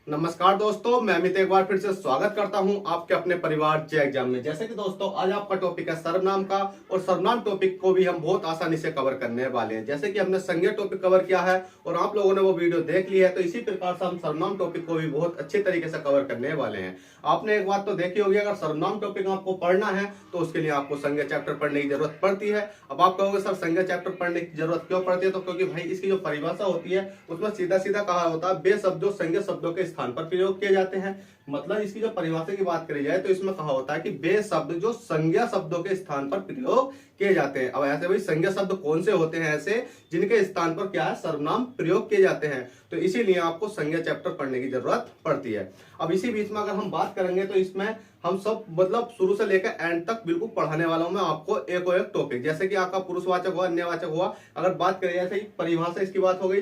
नमस्कार दोस्तों, मैं अमित एक बार फिर से स्वागत करता हूं आपके अपने परिवार जे एग्जाम में। जैसे कि दोस्तों आज आपका टॉपिक है सर्वनाम का, और सर्वनाम टॉपिक को भी हम बहुत आसानी से कवर करने वाले हैं। जैसे कि हमने संज्ञा टॉपिक कवर किया है और आप लोगों ने वो वीडियो देख ली है, तो इसी प्रकार से हम सर्वनाम टॉपिक को भी बहुत अच्छे तरीके से कवर करने वाले हैं। आपने एक बात तो देखी होगी, अगर सर्वनाम टॉपिक आपको पढ़ना है तो उसके लिए आपको संज्ञा चैप्टर पढ़ने की जरूरत पड़ती है। अब आप कहोगे सर संज्ञा चैप्टर पढ़ने की जरूरत क्यों पड़ती है? तो क्योंकि भाई इसकी जो परिभाषा होती है उसमें सीधा सीधा कहा होता है बे शब्दों संज्ञा शब्दों के स्थान पर प्रयोग किए जाते हैं। मतलब इसकी जो परिभाषा की बात करी जाए तो इसमें कहा होता है कि बे शब्द जो संज्ञा शब्दों के स्थान पर प्रयोग किए जाते हैं। अब ऐसे भाई संज्ञा शब्द कौन से होते हैं ऐसे जिनके स्थान पर क्या है सर्वनाम प्रयोग किए जाते हैं, तो इसीलिए आपको संज्ञा चैप्टर पढ़ने की जरूरत पड़ती है। अब इसी बीच में अगर हम बात करेंगे तो इसमें हम सब मतलब शुरू से लेकर एंड तक बिल्कुल पढ़ाने वाला हूं मैं आपको एक टॉपिक। जैसे कि आपका पुरुषवाचक हुआ, अन्यवाचक हुआ, अगर बात करें जैसे परिभाषा इसकी बात हो गई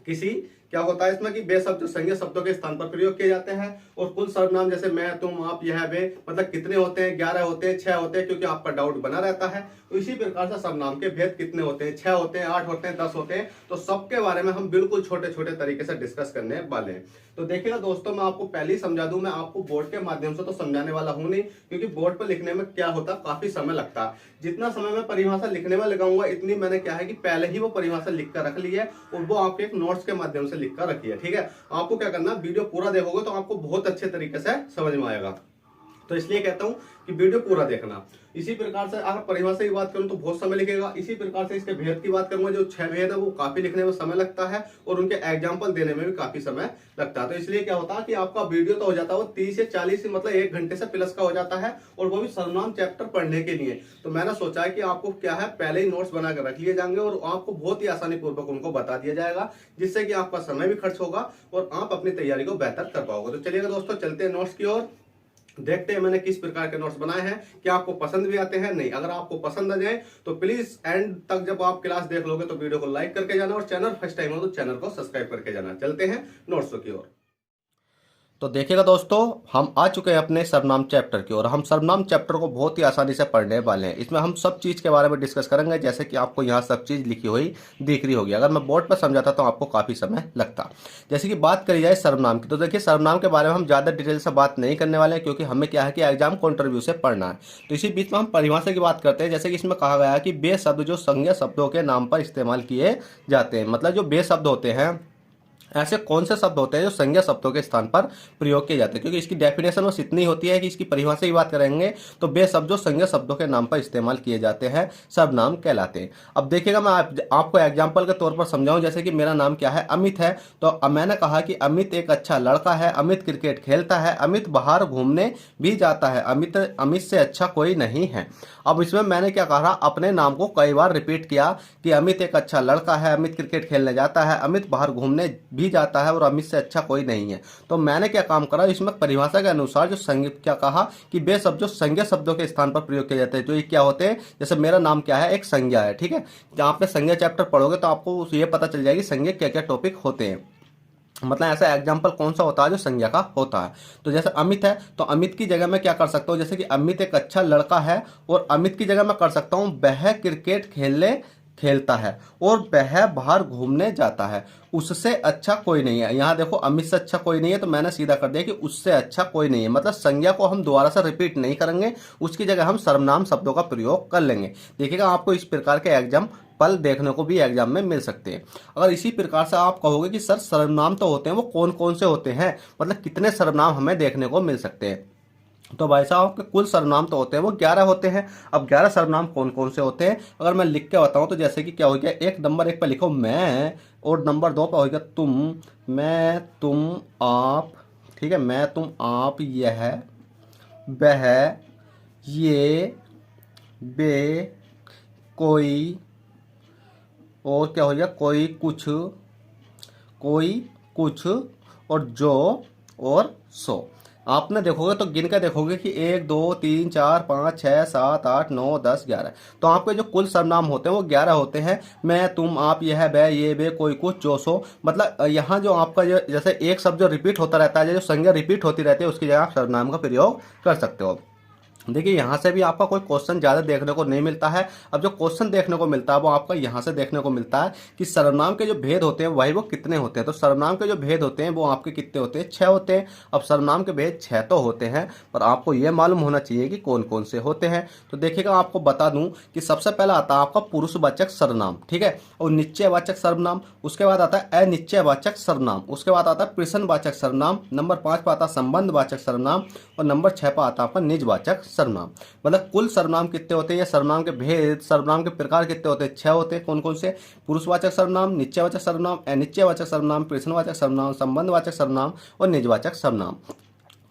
किसी, क्या होता है इसमें कि बे शब्द संज्ञा शब्दों के स्थान पर प्रयोग किए जाते हैं। और कुल सर्वनाम जैसे मैं, तुम, आप, यह, वे, मतलब कितने होते हैं, 11 होते हैं, 6 होते हैं, क्योंकि आपका डाउट बना रहता है। तो इसी प्रकार से सर्वनाम के भेद कितने होते हैं, 6 होते हैं, 8 होते हैं, 10 होते हैं, तो सबके बारे में हम बिल्कुल छोटे छोटे तरीके से डिस्कस करने वाले हैं। तो देखिएगा दोस्तों, मैं आपको पहले ही समझा दूं, मैं आपको बोर्ड के माध्यम से तो समझाने वाला हूं नहीं, क्योंकि बोर्ड पर लिखने में क्या होता है काफी समय लगता है। जितना समय मैं परिभाषा लिखने में लगाऊंगा इतनी मैंने क्या है कि पहले ही वो परिभाषा लिख कर रख ली है और वो आपके एक नोट्स के माध्यम से लिख कर रखी है। ठीक है, आपको क्या करना, वीडियो पूरा देखोगे तो आपको बहुत अच्छे तरीके से समझ में आएगा। तो इसलिए कहता हूं कि वीडियो पूरा देखना। इसी प्रकार से अगर परिभाषा की बात करूं तो बहुत समय लिखेगा। इसी प्रकार से इसके भेद की बात करूंगा, जो 6 भेद है वो काफी लिखने में समय लगता है और उनके एग्जाम्पल देने में भी काफी समय लगता है। तो इसलिए क्या होता है कि आपका वीडियो तो हो जाता है वो 30 से 40 मतलब 1 घंटे से प्लस का हो जाता है, और वो भी सर्वनाम चैप्टर पढ़ने के लिए। तो मैंने सोचा है कि आपको क्या है पहले ही नोट्स बना कर रख लिए जाएंगे और आपको बहुत ही आसानी पूर्वक उनको बता दिया जाएगा, जिससे कि आपका समय भी खर्च होगा और आप अपनी तैयारी को बेहतर कर पाओगे। तो चलिएगा दोस्तों, चलते हैं नोट्स की ओर, देखते हैं मैंने किस प्रकार के नोट्स बनाए हैं, क्या आपको पसंद भी आते हैं नहीं। अगर आपको पसंद आ जाए तो प्लीज एंड तक जब आप क्लास देख लोगे तो वीडियो को लाइक करके जाना, और चैनल फर्स्ट टाइम हो तो चैनल को सब्सक्राइब करके जाना। चलते हैं नोट्स की ओर। तो देखिएगा दोस्तों, हम आ चुके हैं अपने सर्वनाम चैप्टर की ओर। हम सर्वनाम चैप्टर को बहुत ही आसानी से पढ़ने वाले हैं। इसमें हम सब चीज़ के बारे में डिस्कस करेंगे, जैसे कि आपको यहाँ सब चीज़ लिखी हुई दिख रही होगी। अगर मैं बोर्ड पर समझाता तो आपको काफ़ी समय लगता। जैसे कि बात करी जाए सर्वनाम की, तो देखिए सर्वनाम के बारे में हम ज़्यादा डिटेल से बात नहीं करने वाले हैं, क्योंकि हमें क्या है कि एग्जाम कॉन्ट्रीब्यू से पढ़ना है। तो इसी बीच में हम परिभाषा की बात करते हैं। जैसे कि इसमें कहा गया है कि बे शब्द जो संज्ञा शब्दों के नाम पर इस्तेमाल किए जाते हैं। मतलब जो बे शब्द होते हैं, ऐसे कौन से शब्द होते हैं जो संज्ञा शब्दों के स्थान पर प्रयोग किए जाते हैं। क्योंकि इसकी डेफिनेशन बस इतनी होती है कि इसकी परिभाषा की बात करेंगे तो बे शब्द जो संज्ञा शब्दों के नाम पर इस्तेमाल किए जाते हैं सर्वनाम कहलाते हैं। अब देखिएगा, मैं आपको एग्जाम्पल के तौर पर समझाऊं। जैसे कि मेरा नाम क्या है, अमित है, तो मैंने कहा कि अमित एक अच्छा लड़का है, अमित क्रिकेट खेलता है, अमित बाहर घूमने भी जाता है, अमित से अच्छा कोई नहीं है। अब इसमें मैंने क्या कहा, अपने नाम को कई बार रिपीट किया कि अमित एक अच्छा लड़का है, अमित क्रिकेट खेलने जाता है, अमित बाहर घूमने भी जाता है और अमित से अच्छा कोई नहीं है। तो मैंने क्या काम करा, इसमें परिभाषा के अनुसार जो संज्ञा क्या कहा कि बे शब्द जो संज्ञा शब्दों के स्थान पर प्रयोग किए जाते हैं। जो ये क्या होते हैं, जैसे मेरा नाम क्या है, एक संज्ञा है। ठीक है, जब आपने संज्ञा चैप्टर पढ़ोगे तो आपको ये पता चल जाएगी संज्ञा क्या क्या टॉपिक होते हैं। मतलब ऐसा एग्जाम्पल कौन सा होता है जो संज्ञा का होता है। तो जैसे अमित है, तो अमित की जगह मैं क्या कर सकता हूँ, जैसे कि अमित एक अच्छा लड़का है, और अमित की जगह मैं कर सकता हूँ वह क्रिकेट खेलता है और वह बाहर घूमने जाता है, उससे अच्छा कोई नहीं है। यहाँ देखो अमित से अच्छा कोई नहीं है, तो मैंने सीधा कर दिया कि उससे अच्छा कोई नहीं है। मतलब संज्ञा को हम दोबारा से रिपीट नहीं करेंगे, उसकी जगह हम सर्वनाम शब्दों का प्रयोग कर लेंगे। देखिएगा, आपको इस प्रकार के एग्जाम पल देखने को भी एग्जाम में मिल सकते हैं। अगर इसी प्रकार से आप कहोगे कि सर सर्वनाम तो होते हैं, वो कौन कौन से होते हैं, मतलब कितने सर्वनाम हमें देखने को मिल सकते हैं, तो भाई साहब आपके कुल सर्वनाम तो होते हैं वो 11 होते हैं। अब 11 सर्वनाम कौन कौन से होते हैं अगर मैं लिख के बताऊं, तो जैसे कि क्या हो गया, एक नंबर 1 पर लिखो मैं, और नंबर 2 पर हो गया तुम, मैं, तुम, आप। ठीक है, मैं, तुम, आप, यह, वह, ये, वे, कोई, और क्या हो गया, कोई कुछ, और जो, और सो। आपने देखोगे तो गिन के देखोगे कि 1 2 3 4 5 6 7 8 9 10 11, तो आपके जो कुल सर्वनाम होते हैं वो 11 होते हैं। मैं, तुम, आप, यह, वह, ये, वे, कोई, कुछ, जो, सो। मतलब यहाँ जो आपका जैसे एक शब्द जो रिपीट होता रहता है, जो संज्ञा रिपीट होती रहती है, उसकी जगह आप सर्वनाम का प्रयोग कर सकते हो। देखिए यहाँ से भी आपका कोई क्वेश्चन ज़्यादा देखने को नहीं मिलता है। अब जो क्वेश्चन देखने को मिलता है वो आपका यहाँ से देखने को मिलता है कि सर्वनाम के जो भेद होते हैं वही वो कितने होते हैं। तो सर्वनाम के जो भेद होते हैं वो आपके कितने होते हैं, 6 होते हैं। अब सर्वनाम के भेद 6 तो होते हैं, पर आपको ये मालूम होना चाहिए कि कौन कौन से होते हैं। तो देखिएगा, आपको बता दूं कि सबसे पहला आता है आपका पुरुषवाचक सर्वनाम, ठीक है, और निश्चयवाचक सर्वनाम। उसके बाद आता है अनिश्चयवाचक सर्वनाम। उसके बाद आता है प्रश्नवाचक सर्वनाम। नंबर 5 पर आता है संबंधवाचक सर्वनाम। और नंबर 6 पर आता है आपका निजवाचक सर्वनाम। मतलब कुल सर्वनाम कितने होते हैं या सर्वनाम के भेद, सर्वनाम के प्रकार कितने होते हैं, 6 होते हैं। कौन कौन से? पुरुषवाचक सर्वनाम, निश्चयवाचक सर्वनाम, अनिश्चयवाचक सर्वनाम, प्रश्नवाचक सर्वनाम, संबंधवाचक सर्वनाम और निजवाचक सर्वनाम।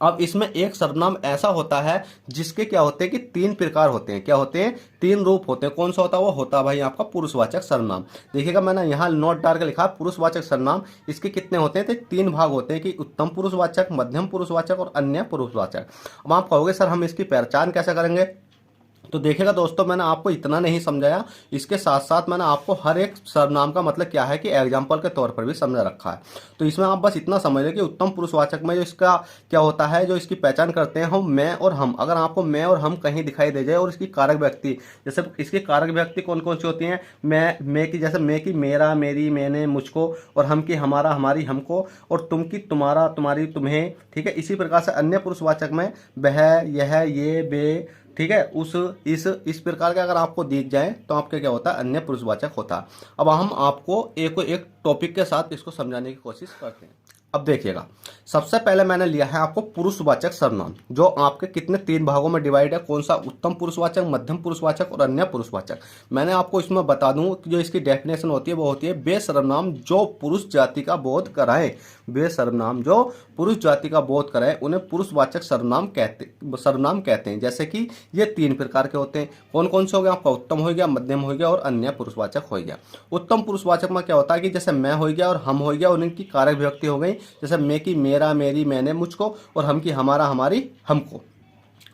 अब इसमें एक सर्वनाम ऐसा होता है जिसके क्या होते हैं कि 3 प्रकार होते हैं। क्या होते हैं? 3 रूप होते हैं। कौन सा होता है? वो होता है भाई आपका पुरुषवाचक सर्वनाम। देखिएगा, मैंने यहाँ नोट डाल के लिखा पुरुषवाचक सर्वनाम। इसके कितने होते हैं? तो 3 भाग होते हैं कि उत्तम पुरुषवाचक, मध्यम पुरुषवाचक और अन्य पुरुषवाचक। अब आप कहोगे सर हम इसकी पहचान कैसे करेंगे? तो देखिएगा दोस्तों, मैंने आपको इतना नहीं समझाया, इसके साथ साथ मैंने आपको हर एक सर्वनाम का मतलब क्या है कि एग्जाम्पल के तौर पर भी समझा रखा है। तो इसमें आप बस इतना समझ लें कि उत्तम पुरुषवाचक में जो इसका क्या होता है, जो इसकी पहचान करते हैं हम मैं और हम। अगर आपको मैं और हम कहीं दिखाई दे जाए और इसकी कारक व्यक्ति, जैसे इसकी कारक व्यक्ति कौन कौन सी होती हैं? मैं की, जैसे मैं की मेरा, मेरी, मैंने, मुझको, और हम की हमारा, हमारी, हमको, और तुम की तुम्हारा, तुम्हारी, तुम्हें, ठीक है। इसी प्रकार से अन्य पुरुषवाचक में वह, यह, ये, वे, ठीक है, उस, इस प्रकार के अगर आपको दिख जाए तो आपके क्या होता है? अन्य पुरुषवाचक होता है। अब हम आपको एक टॉपिक के साथ इसको समझाने की कोशिश करते हैं। अब देखिएगा, सबसे पहले मैंने लिया है आपको पुरुषवाचक सर्वनाम, जो आपके कितने 3 भागों में डिवाइड है। कौन सा? उत्तम पुरुषवाचक, मध्यम पुरुषवाचक और अन्य पुरुषवाचक। मैंने आपको इसमें बता दूं कि जो इसकी डेफिनेशन होती है वो होती है वे सर्वनाम जो पुरुष जाति का बोध कराएं। वे सर्वनाम जो पुरुष जाति का बोध कराएं उन्हें पुरुषवाचक सर्वनाम कहते हैं। जैसे कि ये 3 प्रकार के होते हैं। कौन कौन से हो गया आपका? उत्तम हो गया, मध्यम हो गया और अन्य पुरुषवाचक हो गया। उत्तम पुरुषवाचक में क्या होता है कि जैसे मैं हो गया और हम हो गया और इनकी कारक विभक्ति हो गई। जैसे मैं की मेरा, मेरी, मैंने, मुझको, और हम की हमारा, हमारी, हमको।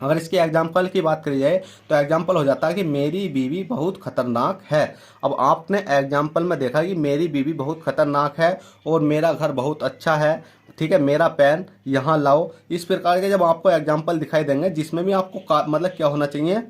अगर इसके एग्जाम्पल की बात करी जाए तो एग्जाम्पल हो जाता है कि मेरी बीवी बहुत खतरनाक है। अब आपने एग्जाम्पल में देखा कि मेरी बीवी बहुत खतरनाक है और मेरा घर बहुत अच्छा है, ठीक है, मेरा पेन यहाँ लाओ। इस प्रकार के जब आपको एग्जाम्पल दिखाई देंगे जिसमें भी आपको मतलब क्या होना चाहिए,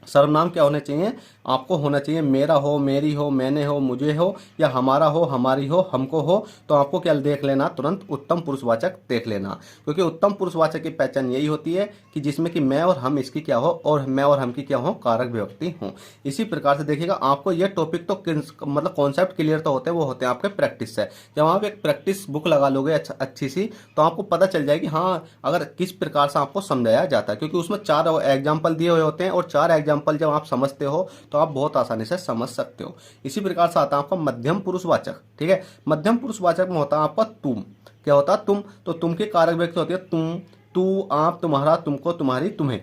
सर्वनाम क्या होने चाहिए? आपको होना चाहिए मेरा हो, मेरी हो, मैंने हो, मुझे हो, या हमारा हो, हमारी हो, हमको हो। तो आपको क्या देख लेना? तुरंत उत्तम पुरुषवाचक देख लेना, क्योंकि उत्तम पुरुषवाचक की पहचान यही होती है कि जिसमें कि मैं और हम इसकी क्या हो और मैं और हम की क्या हो? कारक विभक्ति हो। इसी प्रकार से देखिएगा, आपको ये टॉपिक तो मतलब कॉन्सेप्ट क्लियर तो होते हैं, वो होते हैं आपके प्रैक्टिस से। जब आप एक प्रैक्टिस बुक लगा लोगे अच्छी सी, तो आपको पता चल जाएगी हाँ अगर किस प्रकार से आपको समझाया जाता है, क्योंकि उसमें 4 एग्जाम्पल दिए हुए होते हैं और 4 एग्जाम्पल जब आप समझते हो तो आप बहुत आसानी से समझ सकते हो। इसी प्रकार से आता है आपका मध्यम पुरुषवाचक, ठीक है। मध्यम पुरुषवाचक में होता है आपका तुम। क्या होता है? तुम। तो तुम की कारक व्यक्ति होती है तुम, तू, आप, तुम्हारा, तुमको, तुम्हारी, तुम्हें,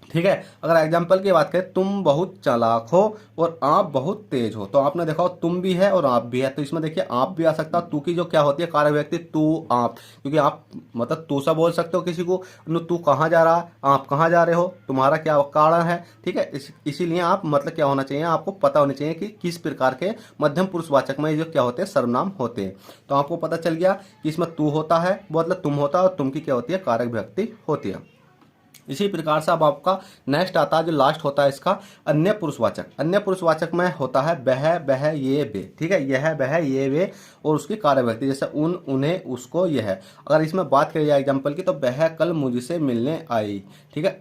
ठीक है। अगर एग्जाम्पल की बात करें, तुम बहुत चालाक हो और आप बहुत तेज हो, तो आपने देखा तुम भी है और आप भी है, तो इसमें देखिए आप भी आ सकता है। तू की जो क्या होती है कारक व्यक्ति, तू, आप, क्योंकि आप मतलब तू सा बोल सकते हो किसी को, तू कहाँ जा रहा, आप कहाँ जा रहे हो, तुम्हारा क्या कारण है, ठीक है। इसीलिए आप मतलब क्या होना चाहिए, आपको पता होना चाहिए कि किस प्रकार के मध्यम पुरुषवाचक में जो क्या होते हैं सर्वनाम होते हैं। तो आपको पता चल गया कि इसमें तू होता है मतलब तुम होता है और तुम की क्या होती है? कारक व्यक्ति होती है। इसी प्रकार से अब आपका नेक्स्ट आता है जो लास्ट होता है इसका अन्य पुरुषवाचक। अन्य पुरुषवाचक में होता है वह, ये, वे, ठीक है। यह, वह, ये, वे और उसकी कारक व्यक्ति, जैसे उन, उन्हें, उसको, यह। अगर इसमें बात करी जाए एग्जाम्पल की, तो वह कल मुझसे मिलने आई, ठीक है,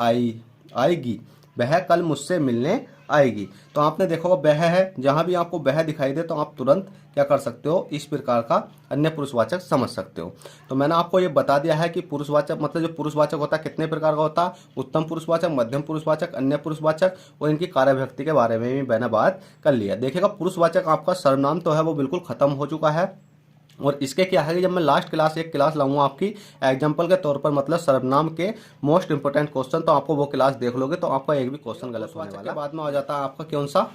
आएगी। वह कल मुझसे मिलने आएगी। तो आपने देखा वह है, जहां भी आपको वह दिखाई दे तो आप तुरंत क्या कर सकते हो? इस प्रकार का अन्य पुरुषवाचक समझ सकते हो। तो मैंने आपको ये बता दिया है कि पुरुषवाचक मतलब जो पुरुषवाचक होता है कितने प्रकार का होता है? उत्तम पुरुषवाचक, मध्यम पुरुषवाचक, अन्य पुरुषवाचक, और इनकी कार्य विभक्ति के बारे में भी मैंने बात कर लिया। देखिएगा, पुरुषवाचक आपका सर्वनाम तो है वो बिल्कुल खत्म हो चुका है। और इसके क्या है कि जब मैं लास्ट क्लास एक क्लास लाऊंगा आपकी एग्जाम्पल के तौर पर, मतलब सर्वनाम के मोस्ट इंपोर्टेंट क्वेश्चन, तो आपको वो क्लास देख लोगे तो आपका एक भी क्वेश्चन गलत होने वाला है। बाद में आ जाता है आपका कौन सा?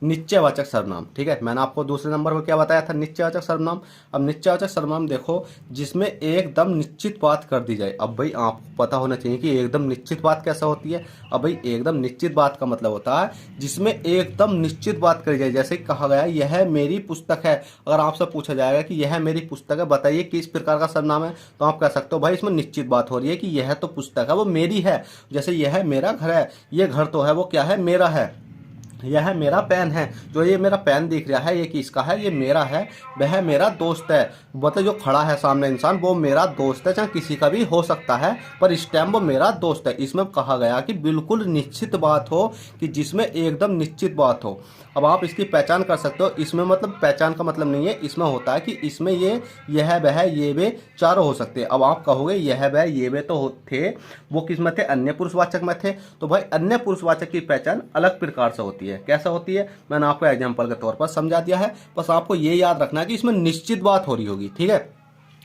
निश्चयवाचक सर्वनाम। ठीक है, मैंने आपको दूसरे नंबर पर क्या बताया था, निश्चयवाचक सर्वनाम। अब निश्चयवाचक सर्वनाम देखो जिसमें एकदम निश्चित बात कर दी जाए। अब भाई आपको पता होना चाहिए कि एकदम निश्चित बात कैसा होती है। अब भाई एकदम निश्चित बात का मतलब होता है जिसमें एकदम निश्चित बात करी जाए। जैसे कहा गया यह मेरी पुस्तक है, अगर आपसे पूछा जाएगा कि यह मेरी पुस्तक है, बताइए किस प्रकार का सर्वनाम है, तो आप कह सकते हो भाई इसमें निश्चित बात हो रही है कि यह तो पुस्तक है वो मेरी है। जैसे यह मेरा घर है, ये घर तो है वो क्या है, मेरा है। यह मेरा पेन है, जो ये मेरा पेन दिख रहा है ये किसका है, ये मेरा है। वह मेरा दोस्त है, मतलब जो खड़ा है सामने इंसान वो मेरा दोस्त है, चाहे किसी का भी हो सकता है पर इस टाइम वो मेरा दोस्त है। इसमें कहा गया कि बिल्कुल निश्चित बात हो, कि जिसमें एकदम निश्चित बात हो। अब आप इसकी पहचान कर सकते हो। इसमें मतलब पहचान का मतलब नहीं है, इसमें होता है कि इसमें ये यह वह ये वे चारों हो सकते हैं। अब आप कहोगे यह वह ये वे तो थे, वो किस में थे, अन्य पुरुषवाचक में थे। तो भाई अन्य पुरुषवाचक की पहचान अलग प्रकार से होती है। कैसा होती है, मैंने आपको एग्जाम्पल के तौर पर समझा दिया है। बस आपको ये याद रखना है कि इसमें निश्चित बात हो रही होगी। ठीक है,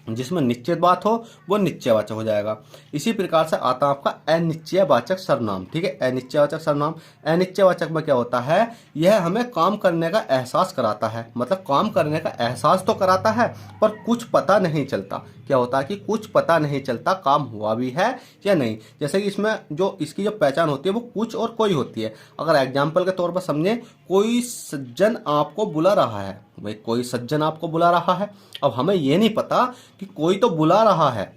जिसमें निश्चित बात हो वो निश्चयवाचक हो जाएगा। इसी प्रकार से आता है आपका अनिश्चयवाचक सर्वनाम। ठीक है, अनिश्चयवाचक सर्वनाम। अनिश्चयवाचक में क्या होता है, यह हमें काम करने का एहसास कराता है। मतलब काम करने का एहसास तो कराता है पर कुछ पता नहीं चलता। क्या होता है कि कुछ पता नहीं चलता काम हुआ भी है या नहीं। जैसे कि इसमें जो इसकी जो पहचान होती है वो कुछ और कोई होती है। अगर एग्जाम्पल के तौर पर समझे, कोई सज्जन आपको बुला रहा है, भाई कोई सज्जन आपको बुला रहा है। अब हमें ये नहीं पता कि कोई तो बुला रहा है,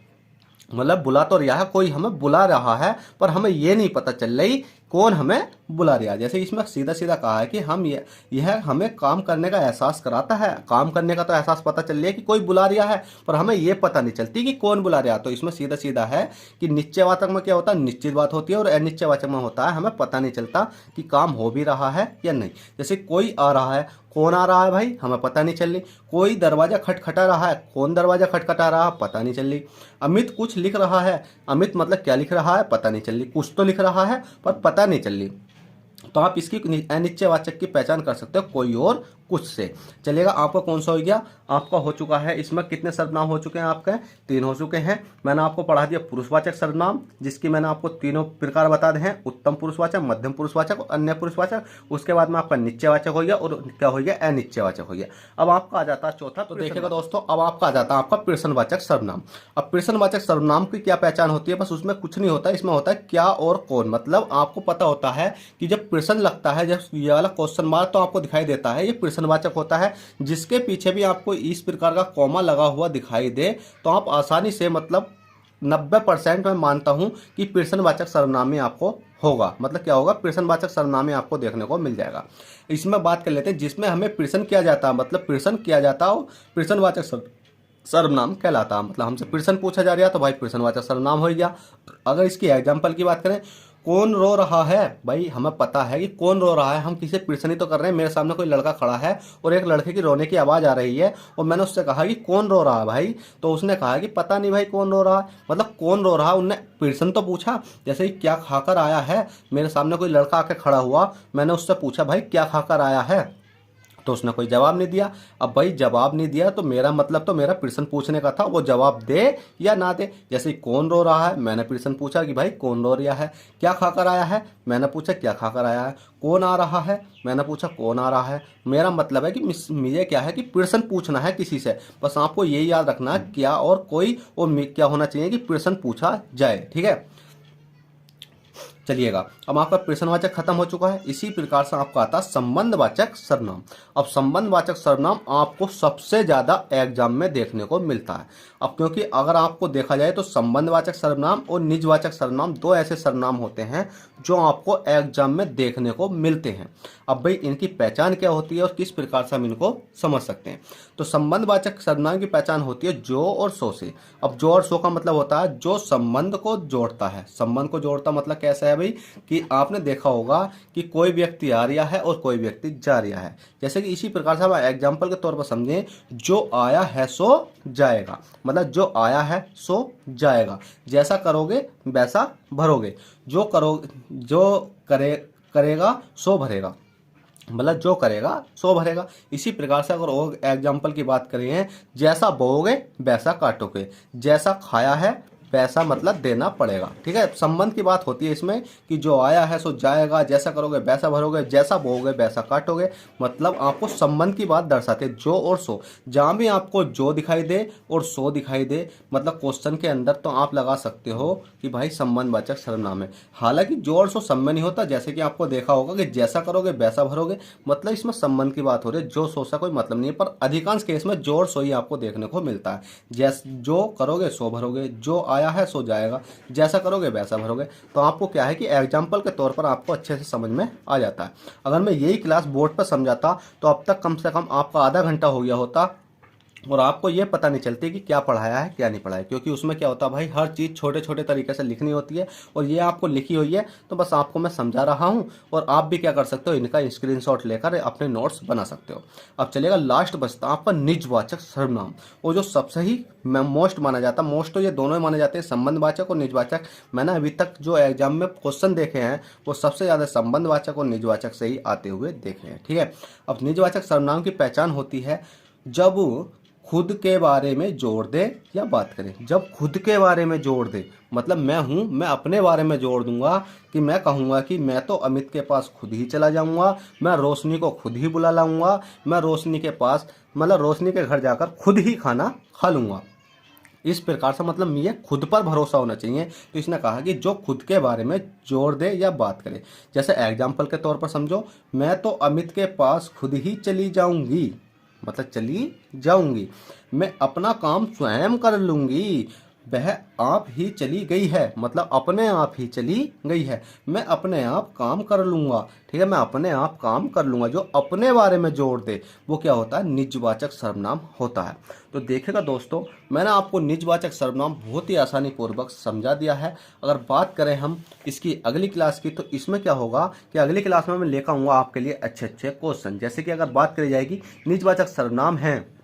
मतलब बुला तो रहा है, कोई हमें बुला रहा है, पर हमें ये नहीं पता चल रही कौन हमें बुला रहा है। जैसे इसमें सीधा सीधा कहा है कि हम यह हमें काम करने का एहसास कराता है। काम करने का तो एहसास पता चल रहा है कि कोई बुला रहा है, पर हमें ये पता नहीं चलती कि कौन बुला रहा है। तो इसमें सीधा सीधा है कि निश्चयवाचक में क्या होता है, निश्चित बात होती है, और अनिश्चयवाचक में होता है हमें पता नहीं चलता कि काम हो भी रहा है या नहीं। जैसे कोई आ रहा है, कौन आ रहा है भाई हमें पता नहीं चल रही। कोई दरवाजा खटखटा रहा है, कौन दरवाजा खटखटा रहा है पता नहीं चल रही। अमित कुछ लिख रहा है, अमित मतलब क्या लिख रहा है पता नहीं चल रही। कुछ तो लिख रहा है पर पता नहीं चल रही। तो आप इसकी अनिश्चयवाचक की पहचान कर सकते हो कोई और कुछ से। चलिएगा, आपका कौन सा हो गया, आपका हो चुका है। इसमें कितने सर्वनाम हो चुके हैं आपके, 3 हो चुके हैं। मैंने आपको पढ़ा दिया पुरुषवाचक सर्वनाम, जिसकी मैंने आपको तीनों प्रकार बता दिए हैं, उत्तम पुरुषवाचक, मध्यम पुरुषवाचक और अन्य पुरुषवाचक। उसके बाद में आपका निश्चयवाचक हो गया और क्या हो गया, अनिश्चयवाचक हो गया। अब आपका आ जाता है चौथा। तो देखिएगा दोस्तों, अब आपका आ जाता है आपका प्रश्नवाचक सर्वनाम। अब प्रश्नवाचक सर्वनाम की क्या पहचान होती है, बस उसमें कुछ नहीं होता। इसमें होता है क्या और कौन। मतलब आपको पता होता है कि जब प्रश्न लगता है, जब ये वाला क्वेश्चन मार्क तो आपको दिखाई देता है, ये प्रश्नवाचक होता है। जिसके पीछे भी आपको इस प्रकार का कॉमा लगा हुआ दिखाई दे तो आप आसानी से, मतलब 90% मैं मानता हूं कि प्रश्नवाचक सर्वनाम में आपको होगा। मतलब क्या होगा, प्रश्नवाचक सर्वनाम में आपको देखने को मिल जाएगा। इसमें बात कर लेते हैं जिसमें हमें प्रश्न किया जाता है, मतलब प्रश्न किया जाता हो, प्रश्नवाचक सर्वनाम कहलाता है। मतलब हमसे प्रश्न पूछा जा रहा है तो भाई प्रश्नवाचक सर्वनाम हो गया। अगर इसकी एग्जाम्पल की बात करें, कौन रो रहा है, भाई हमें पता है कि कौन रो रहा है, हम किसी प्रश्न ही तो कर रहे हैं। मेरे सामने कोई लड़का खड़ा है और एक लड़के की रोने की आवाज आ रही है और मैंने उससे कहा कि कौन रो रहा है भाई, तो उसने कहा कि पता नहीं भाई कौन रो रहा है। मतलब कौन रो रहा है, उनने प्रश्न तो पूछा। जैसे कि क्या खाकर आया है, मेरे सामने कोई लड़का आके खड़ा हुआ, मैंने उससे पूछा भाई क्या खाकर आया है, तो उसने कोई जवाब नहीं दिया। अब भाई जवाब नहीं दिया तो मेरा मतलब तो मेरा प्रश्न पूछने का था, वो जवाब दे या ना दे। जैसे कौन रो रहा है, मैंने प्रश्न पूछा कि भाई कौन रो रहा है। क्या खाकर आया है, मैंने पूछा क्या खाकर आया है। कौन आ रहा है, मैंने पूछा कौन आ रहा है। मेरा मतलब है कि मुझे क्या है कि प्रश्न पूछना है किसी से। बस आपको ये याद रखना है क्या और कोई, और क्या होना चाहिए कि प्रश्न पूछा जाए। ठीक है, चलिएगा, अब आपका प्रश्नवाचक खत्म हो चुका है। इसी प्रकार से आपका आता है संबंधवाचक सर्वनाम। अब संबंधवाचक सर्वनाम आपको सबसे ज्यादा एग्जाम में देखने को मिलता है। अब क्योंकि अगर आपको देखा जाए तो संबंधवाचक सर्वनाम और निजवाचक सर्वनाम दो ऐसे सर्वनाम होते हैं जो आपको एग्जाम में देखने को मिलते हैं। अब भाई इनकी पहचान क्या होती है और किस प्रकार से हम इनको समझ सकते हैं। तो संबंधवाचक सर्वनाम की पहचान होती है जो और सो से। अब जो और सो का मतलब होता है जो संबंध को जोड़ता है। संबंध को जोड़ता मतलब कैसा है भाई, कि आपने देखा होगा कि कोई व्यक्ति आ रहा है और कोई व्यक्ति जा रहा है। जैसे कि इसी प्रकार से हम एग्जाम्पल के तौर पर समझें, जो आया है सो जाएगा। मतलब जो आया है सो जाएगा, जैसा करोगे वैसा भरोगे, जो करेगा सो भरेगा। मतलब जो करेगा सो भरेगा। इसी प्रकार से अगर और एग्जाम्पल की बात करें, जैसा बोओगे वैसा काटोगे, जैसा खाया है वैसा मतलब देना पड़ेगा। ठीक है, संबंध की बात होती है इसमें कि जो आया है सो जाएगा, जैसा करोगे वैसा भरोगे, जैसा बोओगे वैसा काटोगे, मतलब आपको संबंध की बात दर्शाते हैं। जो और सो, जहां भी आपको जो दिखाई दे और सो दिखाई दे, मतलब क्वेश्चन के अंदर तो आप लगा सकते हो कि भाई संबंधवाचक सर्वनाम है। हालांकि जो और सो संबंध नहीं होता, जैसे कि आपको देखा होगा कि जैसा करोगे वैसा भरोगे, मतलब इसमें संबंध की बात हो रही है। जो सो सा कोई मतलब नहीं है, पर अधिकांश केस में जो और सो ही आपको देखने को मिलता है। जैस जो करोगे सो भरोगे, जो आया है सो जाएगा, जैसा करोगे वैसा भरोगे। तो आपको क्या है कि एग्जाम्पल के तौर पर आपको अच्छे से समझ में आ जाता है। अगर मैं यही क्लास बोर्ड पर समझाता तो अब तक कम से कम आपका आधा घंटा हो गया होता और आपको ये पता नहीं चलती कि क्या पढ़ाया है क्या नहीं पढ़ाया, क्योंकि उसमें क्या होता है भाई, हर चीज़ छोटे छोटे तरीके से लिखनी होती है। और ये आपको लिखी हुई है तो बस आपको मैं समझा रहा हूँ, और आप भी क्या कर सकते हो, इनका स्क्रीनशॉट लेकर अपने नोट्स बना सकते हो। अब चलेगा लास्ट बचता आपका निजवाचक सर्वनाम, और जो सबसे ही मोस्ट माना जाता है। मोस्ट तो ये दोनों ही माने जाते हैं, संबंधवाचक और निजवाचक। मैंने अभी तक जो एग्जाम में क्वेश्चन देखे हैं वो सबसे ज़्यादा संबंधवाचक और निजवाचक से ही आते हुए देखे हैं। ठीक है, अब निजवाचक सर्वनाम की पहचान होती है जब खुद के बारे में जोड़ दे या बात करें। जब खुद के बारे में जोड़ दे, मतलब मैं हूं, मैं अपने बारे में जोड़ दूंगा कि मैं कहूंगा कि मैं तो अमित के पास खुद ही चला जाऊंगा, मैं रोशनी को खुद ही बुला लाऊंगा, मैं रोशनी के पास मतलब रोशनी के घर जाकर खुद ही खाना खा लूंगा। इस प्रकार से मतलब ये खुद पर भरोसा होना चाहिए। तो इसने कहा कि जो खुद के बारे में जोड़ दे या बात करे। जैसे एग्जाम्पल के तौर पर समझो, मैं तो अमित के पास खुद ही चली जाऊंगी, मतलब चली जाऊंगी। मैं अपना काम स्वयं कर लूंगी, वह आप ही चली गई है, मतलब अपने आप ही चली गई है। मैं अपने आप काम कर लूंगा। ठीक है, मैं अपने आप काम कर लूंगा। जो अपने बारे में जोड़ दे वो क्या होता है, निजवाचक सर्वनाम होता है। तो देखिएगा दोस्तों, मैंने आपको निजवाचक सर्वनाम बहुत ही आसानी पूर्वक समझा दिया है। अगर बात करें हम इसकी अगली क्लास की, तो इसमें क्या होगा कि अगली क्लास में मैं लेकर आऊंगा आपके लिए अच्छे अच्छे क्वेश्चन। जैसे कि अगर बात करी जाएगी निजवाचक सर्वनाम है,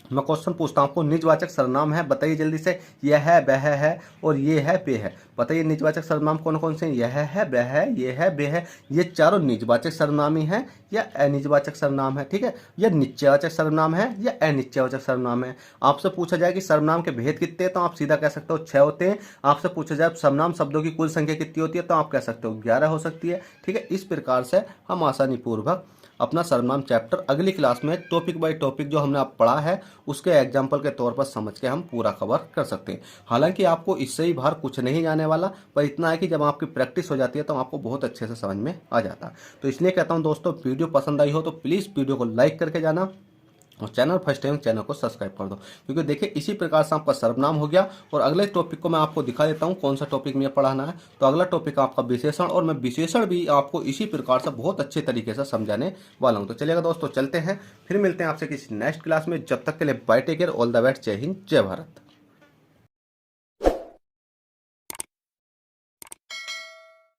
मैं क्वेश्चन पूछता हूँ आपको, निजवाचक सर्वनाम है, बताइए जल्दी से। यह है, वह है और ये है, वे है। बताइए निजवाचक सर्वनाम कौन कौन से हैं? यह है, वह है, ये है, वे है। ये चारों निजवाचक सर्वनाम ही हैं या अनिजवाचक सर्वनाम है? ठीक है, यह निश्चयवाचक सर्वनाम है या अनिश्चयवाचक सर्वनाम है? आपसे पूछा जाए कि सर्वनाम के भेद कितने, तो आप सीधा कह सकते हो 6 होते हैं। आपसे पूछा जाए सर्वनाम शब्दों की कुल संख्या कितनी होती है, तो आप कह सकते हो 11 हो सकती है। ठीक है, इस प्रकार से हम आसानी पूर्वक अपना सर्वनाम चैप्टर अगली क्लास में टॉपिक बाय टॉपिक जो हमने आप पढ़ा है उसके एग्जाम्पल के तौर पर समझ के हम पूरा कवर कर सकते हैं। हालांकि आपको इससे ही बाहर कुछ नहीं जाने वाला, पर इतना है कि जब आपकी प्रैक्टिस हो जाती है तो आपको बहुत अच्छे से समझ में आ जाता है। तो इसलिए कहता हूं दोस्तों, वीडियो पसंद आई हो तो प्लीज़ वीडियो को लाइक करके जाना, और चैनल फर्स्ट टाइम चैनल को सब्सक्राइब कर दो। क्योंकि देखिए इसी प्रकार से आपका सर्वनाम हो गया। और अगले टॉपिक को मैं आपको दिखा देता हूं कौन सा टॉपिक में पढ़ाना है। तो अगला टॉपिक आपका विशेषण, और मैं विशेषण भी आपको इसी प्रकार से बहुत अच्छे तरीके से समझाने वाला हूं। तो चलिएगा दोस्तों, चलते हैं, फिर मिलते हैं आपसे किसी नेक्स्ट क्लास में। जब तक के लिए bye, take care, all the best, जय हिंद, जय भारत।